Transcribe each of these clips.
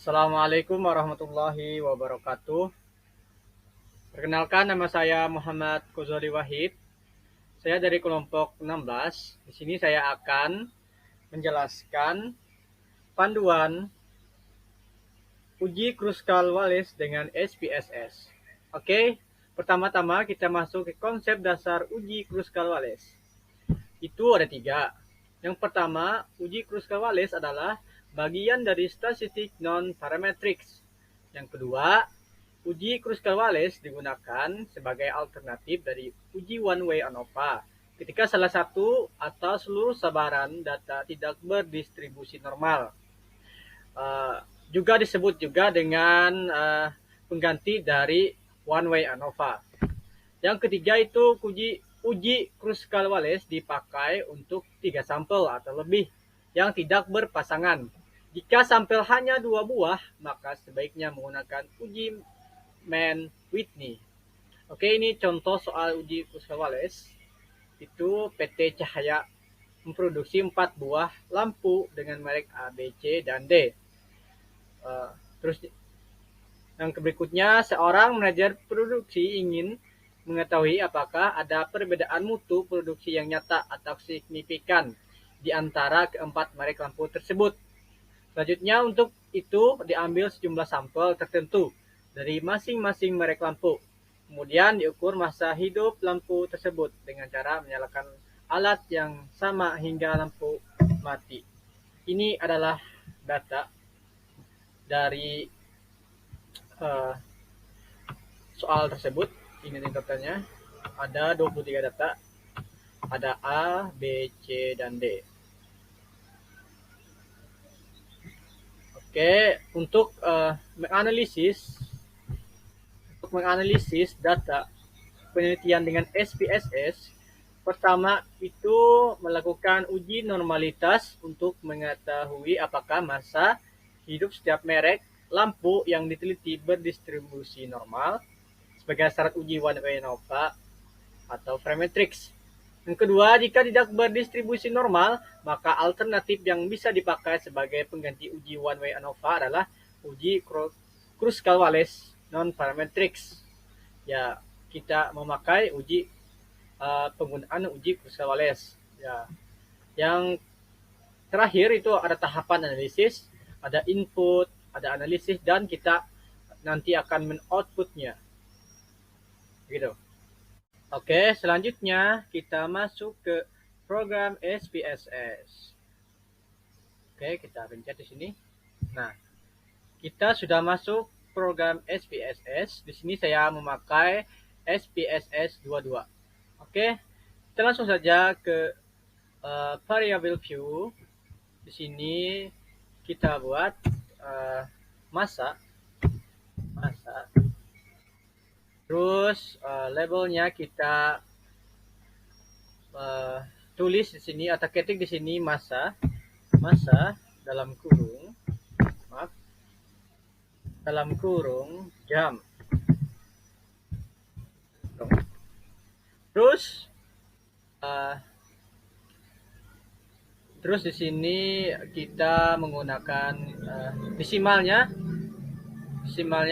Assalamualaikum warahmatullahi wabarakatuh. Perkenalkan, nama saya Muhammad Ghazali Wahid. Saya dari kelompok 16. Di sini saya akan menjelaskan panduan uji Kruskal-Wallis dengan SPSS. Oke, pertama-tama kita masuk ke konsep dasar uji Kruskal-Wallis. Itu ada tiga. Yang pertama, uji Kruskal-Wallis adalah bagian dari statistik non-parametrics. Yang kedua, uji Kruskal-Wallis digunakan sebagai alternatif dari uji one-way ANOVA ketika salah satu atau seluruh sebaran data tidak berdistribusi normal. Juga disebut juga dengan pengganti dari one-way ANOVA. Yang ketiga itu uji Kruskal-Wallis dipakai untuk 3 sampel atau lebih yang tidak berpasangan. Jika sampel hanya 2 buah, maka sebaiknya menggunakan uji Mann-Whitney. Oke, ini contoh soal uji Kruskal-Wallis. Itu PT Cahaya memproduksi 4 buah lampu dengan merek A, B, C, dan D. Terus yang berikutnya, seorang manajer produksi ingin mengetahui apakah ada perbedaan mutu produksi yang nyata atau signifikan di antara keempat merek lampu tersebut. Selanjutnya, untuk itu diambil sejumlah sampel tertentu dari masing-masing merek lampu. Kemudian diukur masa hidup lampu tersebut dengan cara menyalakan alat yang sama hingga lampu mati. Ini adalah data dari soal tersebut. Ini datanya. Ada 23 data. Ada A, B, C, dan D. Oke, untuk menganalisis data penelitian dengan SPSS, pertama itu melakukan uji normalitas untuk mengetahui apakah masa hidup setiap merek lampu yang diteliti berdistribusi normal sebagai syarat uji one-way ANOVA atau parametrics. Yang kedua, jika tidak berdistribusi normal, maka alternatif yang bisa dipakai sebagai pengganti uji one-way ANOVA adalah uji Kruskal-Wallis non-parametrics. Ya, kita memakai penggunaan uji Kruskal-Wallis. Ya, yang terakhir itu ada tahapan analisis, ada input, ada analisis, dan kita nanti akan men-outputnya. Gitu. Oke, selanjutnya kita masuk ke program SPSS. Oke, kita pencet di sini. Nah, kita sudah masuk program SPSS. Di sini saya memakai SPSS 22. Oke, kita langsung saja ke variable view. Di sini kita buat masa. Terus labelnya kita tulis di sini atau ketik di sini masa dalam kurung jam. Terus di sini kita menggunakan desimalnya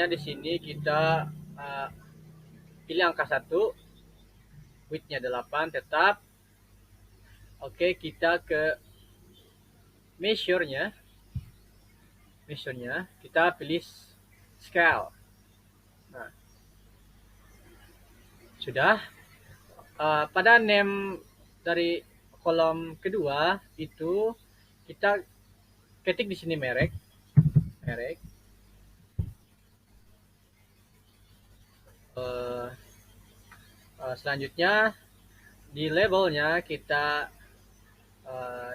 di sini kita pilih angka 1, widthnya 8 tetap. Oke, kita ke measure-nya kita pilih scale. Nah, sudah. Pada name dari kolom kedua itu kita ketik di sini merek. Selanjutnya di labelnya kita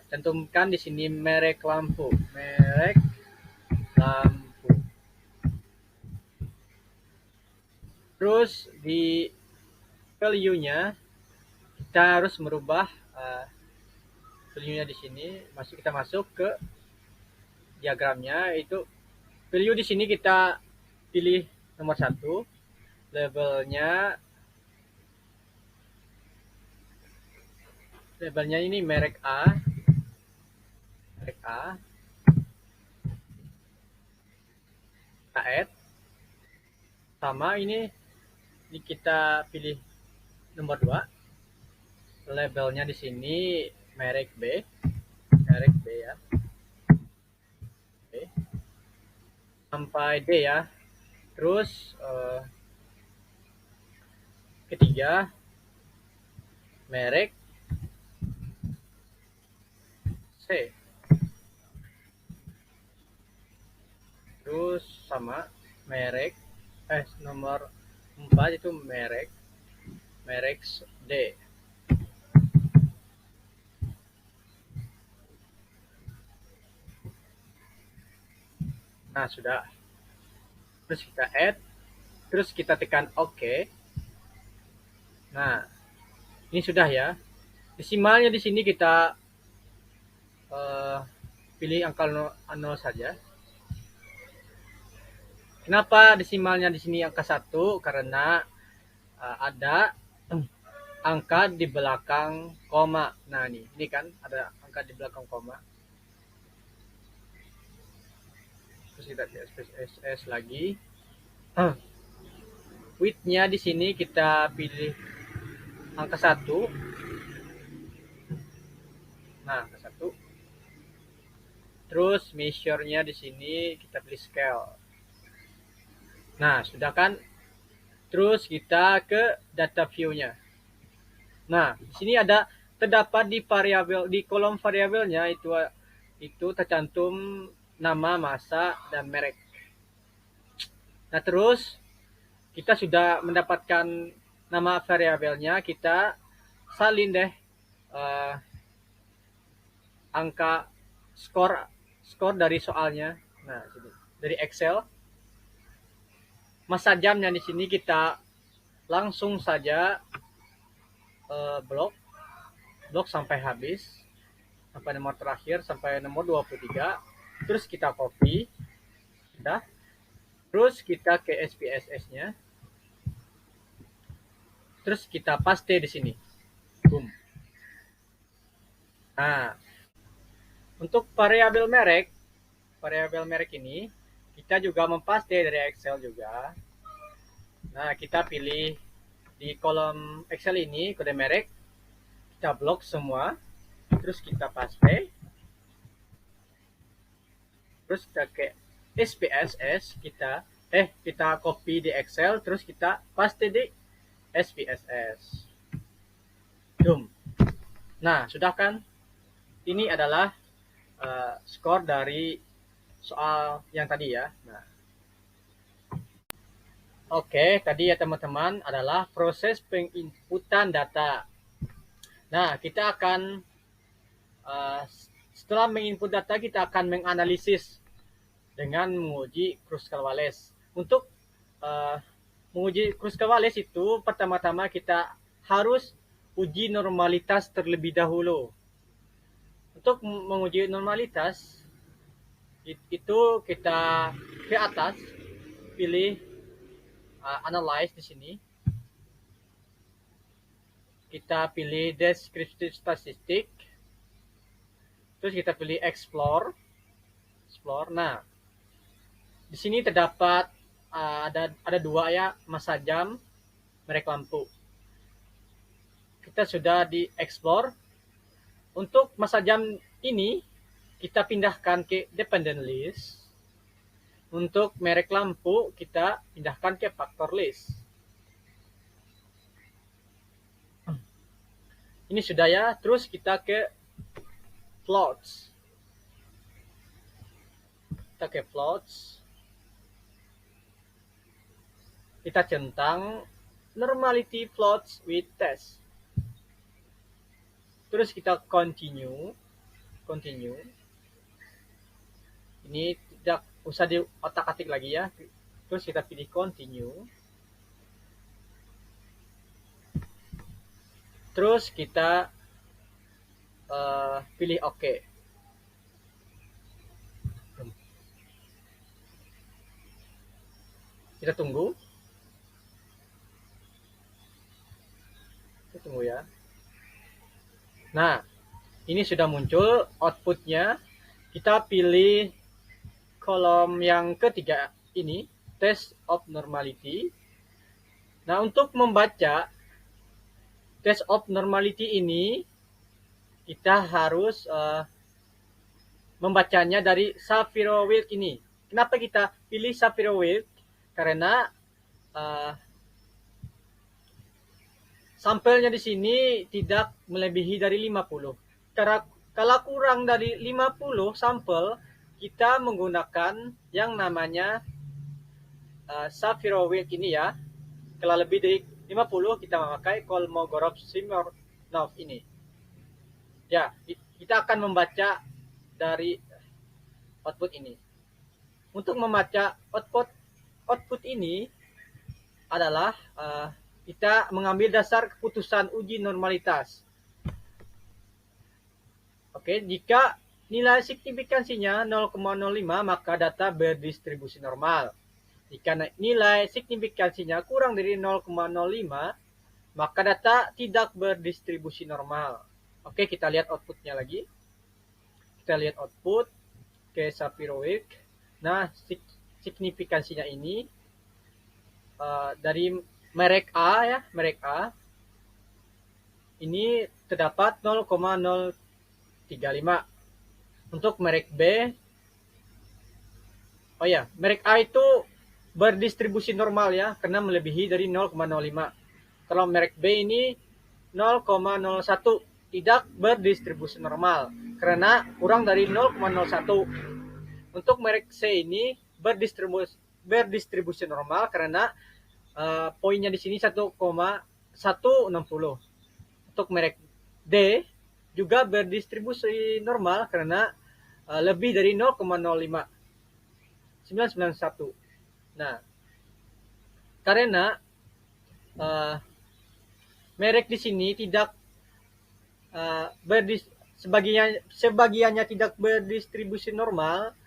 cantumkan di sini merek lampu. Terus di value-nya kita harus merubah value-nya di sini. Kita masuk ke diagramnya, itu value di sini kita pilih nomor 1, labelnya ini merek A. kita add. Sama ini kita pilih nomor 2. Labelnya di sini merek B ya. Oke. Sampai D ya. Terus ketiga merek C. Terus sama merek nomor 4 itu merek D. Nah, sudah. Terus kita add, terus kita tekan OK. Nah, ini sudah ya. Desimalnya di sini kita pilih angka 0 saja. Kenapa desimalnya di sini angka 1? Karena ada angka di belakang koma. Nah, ini kan ada angka di belakang koma. Terus kita SPSS lagi. Width-nya di sini kita pilih angka 1. Nah, angka 1. Terus measure-nya di sini kita pilih scale. Nah, sudah kan? Terus kita ke data view-nya. Nah, di sini ada terdapat di kolom variabelnya itu tercantum nama, masa, dan merek. Nah, terus kita sudah mendapatkan nama variabelnya, kita salin deh angka skor dari soalnya. Nah, sini dari Excel. Masa jamnya di sini kita langsung saja blok sampai habis, sampai nomor terakhir, sampai nomor 23. Terus kita copy, sudah. Terus kita ke SPSS-nya. Terus kita paste di sini. Boom. Nah, untuk variabel merek ini kita juga mempaste dari Excel juga. Nah, kita pilih di kolom Excel ini kode merek, kita blok semua, terus kita paste, terus kita ke SPSS, kita copy di Excel, terus kita paste di SPSS. Boom. Nah, sudah kan? Ini adalah skor dari soal yang tadi ya. Nah, oke, tadi ya teman-teman adalah proses penginputan data. Nah, kita akan setelah menginput data, kita akan menganalisis dengan menguji Kruskal-Wallis. Untuk menguji Kruskal-Wallis itu pertama-tama kita harus uji normalitas terlebih dahulu. Untuk menguji normalitas itu kita ke atas pilih analyze di sini. Kita pilih descriptive statistic. Terus kita pilih explore. Nah, di sini terdapat ada dua ya, masa jam, merek lampu. Kita sudah di explore. Untuk masa jam ini kita pindahkan ke dependent list. Untuk merek lampu kita pindahkan ke factor list. Ini sudah ya. Terus kita ke plots. Kita ke plots. Kita centang normality plots with test. Terus kita continue. Ini tidak usah di otak-atik lagi ya. Terus kita pilih continue. Terus kita pilih OK. Kita tunggu ya. Nah, ini sudah muncul outputnya. Kita pilih kolom yang ketiga ini, test of normality. Nah, untuk membaca test of normality ini, kita harus membacanya dari Shapiro-Wilk ini. Kenapa kita pilih Shapiro-Wilk? Karena sampelnya di sini tidak melebihi dari 50. Kalau kurang dari 50 sampel, kita menggunakan yang namanya Shapiro-Wilk ini ya. Kalau lebih dari 50, kita memakai Kolmogorov-Smirnov ini. Ya, kita akan membaca dari output ini. Untuk membaca output ini adalah kita mengambil dasar keputusan uji normalitas. Oke, jika nilai signifikansinya 0,05, maka data berdistribusi normal. Jika nilai signifikansinya kurang dari 0,05, maka data tidak berdistribusi normal. Oke, kita lihat outputnya lagi. Kita lihat output ke Shapiro-Wilk. Nah, signifikansinya ini dari merek A ya, merek A ini terdapat 0,035. Untuk merek B, oh ya, merek A itu berdistribusi normal ya, karena melebihi dari 0,05. Kalau merek B ini 0,01, tidak berdistribusi normal karena kurang dari 0,01. Untuk merek C ini berdistribusi normal karena poinnya di sini 1,160. Untuk merek D juga berdistribusi normal karena lebih dari 0,05 991. Nah, karena merek di sini tidak sebagiannya tidak berdistribusi normal,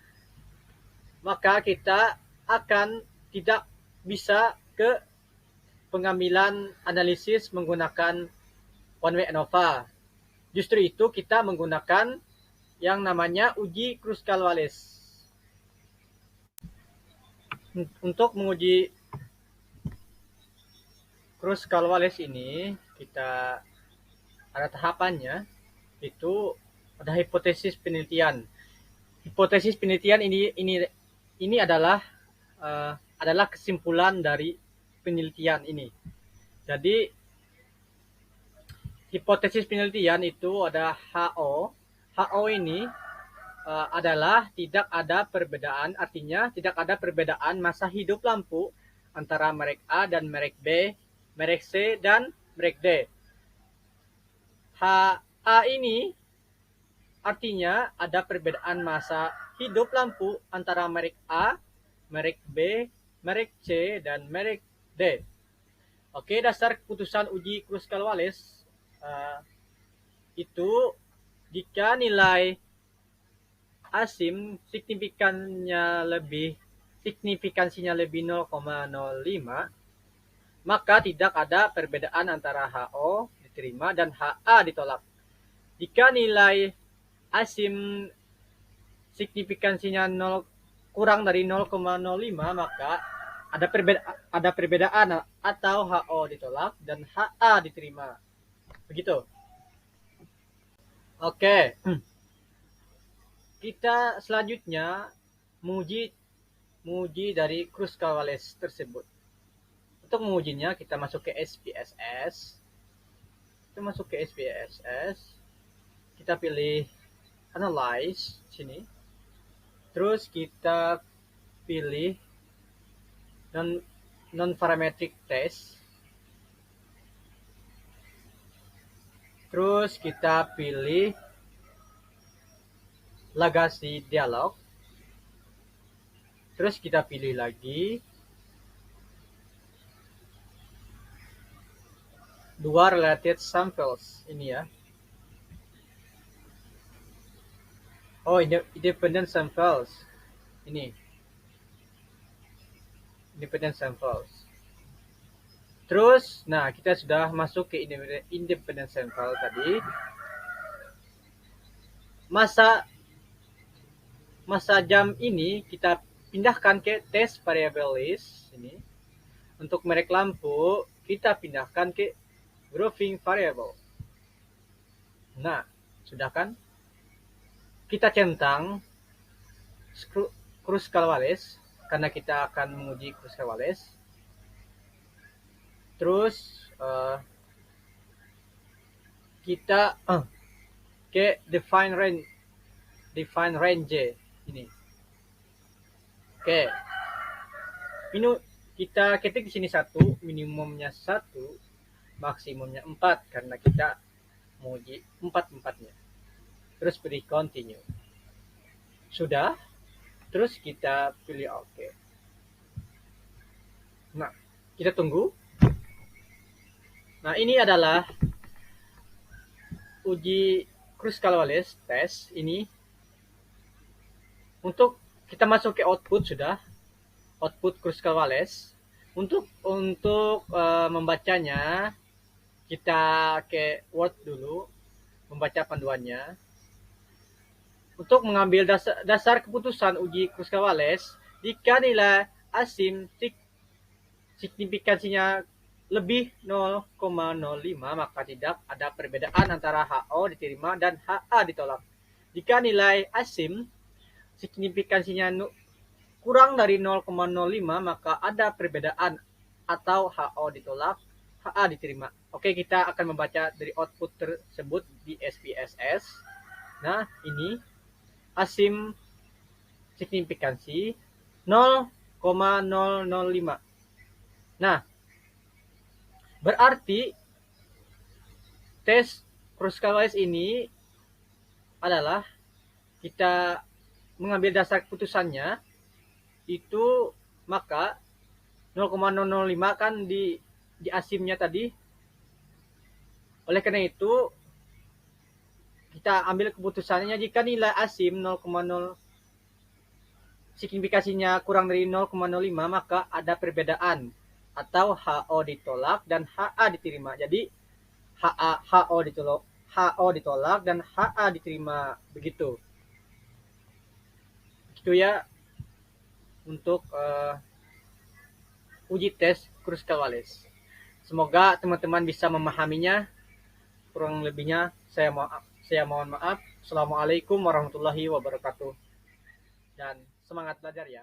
maka kita akan tidak bisa ke pengambilan analisis menggunakan one way ANOVA. Justru itu kita menggunakan yang namanya uji Kruskal-Wallis. Untuk menguji Kruskal-Wallis ini, kita ada tahapannya, itu ada hipotesis penelitian. Hipotesis penelitian ini adalah kesimpulan dari penelitian ini. Jadi hipotesis penelitian itu ada HO. HO ini adalah tidak ada perbedaan, artinya tidak ada perbedaan masa hidup lampu antara merek A dan merek B, merek C dan merek D. HA ini artinya ada perbedaan masa hidup lampu antara merek A, merek B, merek C, dan merek D. Oke, dasar keputusan uji Kruskal-Wallis itu jika nilai ASIM signifikansinya lebih 0,05, maka tidak ada perbedaan antara HO diterima dan HA ditolak. Jika nilai ASIM signifikansinya kurang dari 0,05, maka ada perbedaan atau HO ditolak dan HA diterima. Begitu. Oke. Kita selanjutnya menguji dari Kruskal-Wallis tersebut. Untuk mengujinya kita masuk ke SPSS. Kita pilih Analyze sini. Terus kita pilih non-parametric test. Terus kita pilih Legacy dialog. Terus kita pilih lagi dua related samples ini ya. Oh, independent samples. Ini. Independent samples. Terus, nah kita sudah masuk ke independent sample tadi. Masa jam ini kita pindahkan ke test variable list ini. Untuk merek lampu kita pindahkan ke grouping variable. Nah, sudah kan? Kita centang Kruskal-Wallis karena kita akan menguji Kruskal-Wallis. Terus kita ke define range ini. Oke. Ini kita ketik di sini 1, minimumnya 1, maksimumnya 4 karena kita menguji 4-4-nya. Terus beri continue. Sudah. Terus kita pilih OK. Nah, kita tunggu. Nah, ini adalah uji Kruskal-Wallis test ini. Untuk kita masuk ke output sudah. Output Kruskal-Wallis. Untuk membacanya kita ke Word dulu, membaca panduannya. Untuk mengambil dasar keputusan uji Kruskal-Wallis, jika nilai asim signifikansinya lebih 0,05 maka tidak ada perbedaan antara HO diterima dan HA ditolak. Jika nilai asim signifikansinya kurang dari 0,05 maka ada perbedaan atau HO ditolak, HA diterima. Oke, kita akan membaca dari output tersebut di SPSS. Nah, ini asim signifikansi 0,005. Nah, berarti tes Kruskal-Wallis ini adalah kita mengambil dasar keputusannya itu, maka 0,005 kan di asimnya tadi. Oleh karena itu kita ambil keputusannya jika nilai asim 0,0 signifikasinya kurang dari 0,05 maka ada perbedaan atau HO ditolak dan HA diterima. Jadi HO ditolak dan HA diterima, begitu. Itu ya untuk uji tes Kruskal-Wallis. Semoga teman-teman bisa memahaminya. Kurang lebihnya saya mohon maaf. Assalamualaikum warahmatullahi wabarakatuh. Dan semangat belajar ya.